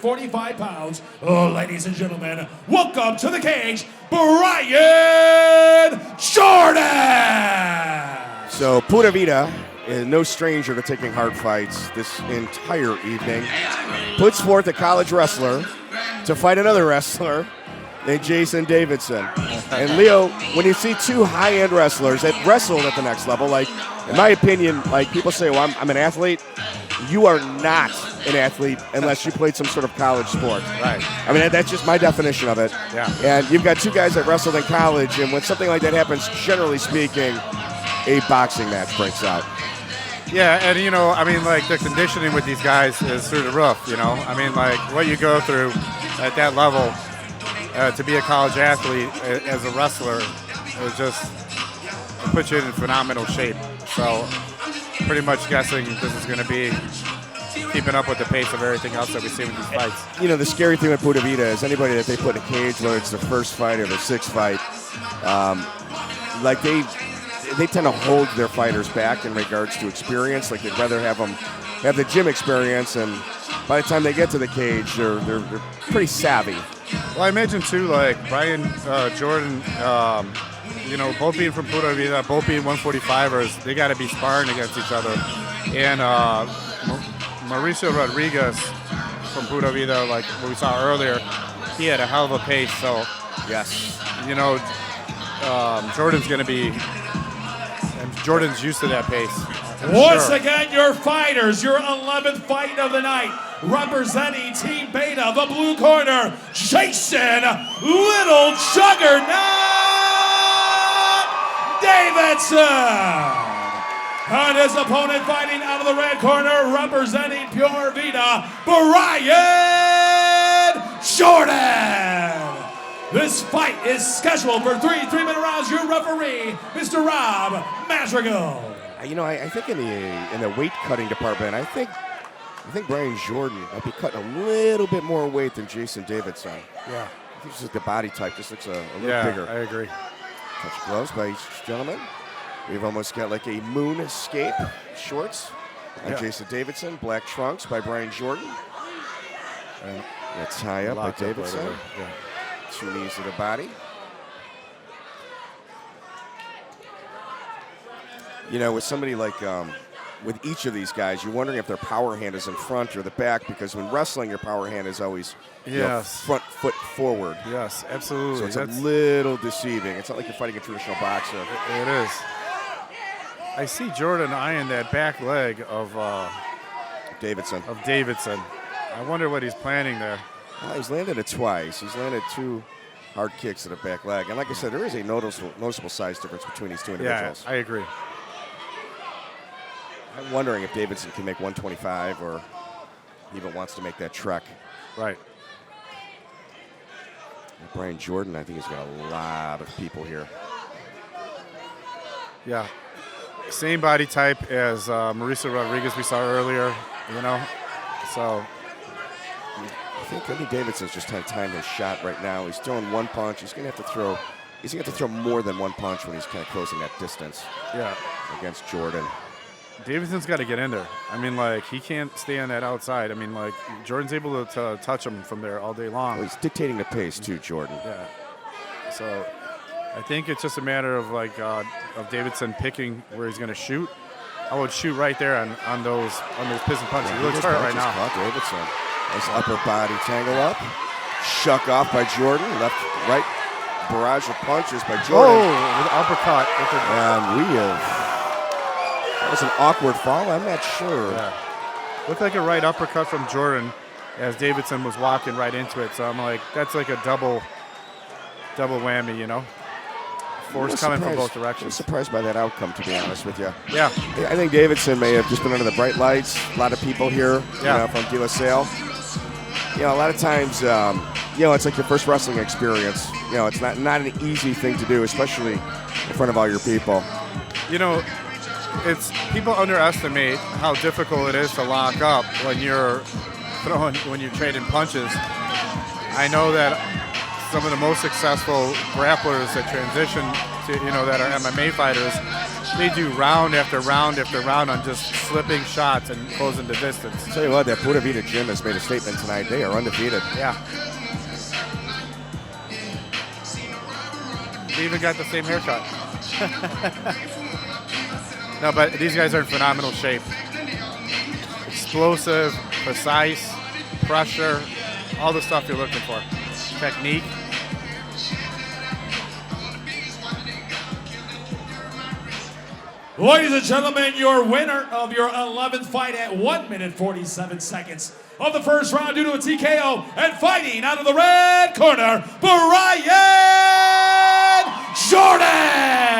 145 pounds. Oh, ladies and gentlemen, welcome to the cage, Bryan Jordan! So Pura Vida is no stranger to taking hard fights this entire evening. Puts forth a college wrestler to fight another wrestler named Jason Davidson. And Leo, when you see two high-end wrestlers that wrestled at the next level, like, in my opinion, like people say, well, I'm an athlete. You are not an athlete unless you played some sort of college sport. Right. I mean, that's just my definition of it. Yeah. And you've got two guys that wrestled in college, and when something like that happens, generally speaking, a boxing match breaks out. Yeah, and you know, I mean, like the conditioning with these guys is through the roof, you know. I mean, like what you go through at that level to be a college athlete as a wrestler is just it puts you in phenomenal shape. So pretty much guessing this is going to be keeping up with the pace of everything else that we see with these fights. You know, the scary thing with Pura Vida is anybody that they put in a cage, whether it's the first fight or the sixth fight, like they tend to hold their fighters back in regards to experience. Like they'd rather have them have the gym experience, and by the time they get to the cage, they're pretty savvy. Well, I imagine too, like Bryan Jordan, you know, both being from Pura Vida, both being 145ers, they got to be sparring against each other. And Mauricio Rodriguez from Pura Vida, like what we saw earlier, he had a hell of a pace. So, yes, you know, Jordan's going to be. And Jordan's used to that pace. Once again, your fighters, your 11th fight of the night, representing Team Beta, the blue corner, Jason Little Juggernaut Davidson. And his opponent fighting out of the red corner, representing Pure Vida, Bryan Jordan. This fight is scheduled for three 3-minute rounds. Your referee, Mr. Rob Madrigal. You know, I think in the weight cutting department, I think Bryan Jordan might be cutting a little bit more weight than Jason Davidson. Yeah. I think just the body type just looks a little bigger. I agree. Touch gloves by each gentleman. We've almost got like a moonscape shorts by Jason Davidson. Black trunks by Bryan Jordan. And a tie up by Davidson. Two knees to the body. You know, with somebody like, with each of these guys, you're wondering if their power hand is in front or the back, because when wrestling, your power hand is always front foot forward. Yes, absolutely. So it's a little deceiving. It's not like you're fighting a traditional boxer. It is. I see Jordan eyeing that back leg of Davidson. I wonder what he's planning there. Well, he's landed it twice. He's landed two hard kicks to the back leg. And like I said, there is a noticeable size difference between these two individuals. Yeah, I agree. I'm wondering if Davidson can make 125 or even wants to make that trek. Right. Bryan Jordan, I think he's got a lot of people here. Yeah. Same body type as Mauricio Rodriguez we saw earlier, you know. So I think Eddie Davidson's just trying to time his shot right now. He's throwing one punch. He's going to have to throw. He's going to have to throw more than one punch when he's kind of closing that distance. Yeah. Against Jordan. Davidson's got to get in there. I mean, like, he can't stay on that outside. I mean, like, Jordan's able to touch him from there all day long. Well, he's dictating the pace too, Jordan. Yeah. So I think it's just a matter of, like, of Davidson picking where he's going to shoot. I would shoot right there on those piston punches. Yeah, he looks hurt right now. Davidson. Nice upper body tangle up. Shuck off by Jordan. Left, right. Barrage of punches by Jordan. Oh, with the uppercut. And we have. That was an awkward fall. I'm not sure. Yeah. Looked like a right uppercut from Jordan as Davidson was walking right into it. So I'm like, that's like a double whammy, you know? Force coming from both directions. I'm surprised by that outcome, to be honest with you. Yeah. I think Davidson may have just been under the bright lights. A lot of people here from De La Salle. You know, a lot of times, you know, it's like your first wrestling experience. You know, it's not an easy thing to do, especially in front of all your people. You know, it's people underestimate how difficult it is to lock up when you're trading punches. I know that some of the most successful grapplers that transition to, you know, that are MMA fighters, they do round after round after round on just slipping shots and closing the distance. I'll tell you what, that Pura Vida gym has made a statement tonight. They are undefeated. Yeah. They even got the same haircut. No, but these guys are in phenomenal shape. Explosive, precise, pressure, all the stuff you're looking for. Technique. Ladies and gentlemen, your winner of your 11th fight at 1 minute 47 seconds of the first round due to a TKO, and fighting out of the red corner, Bryan Jordan!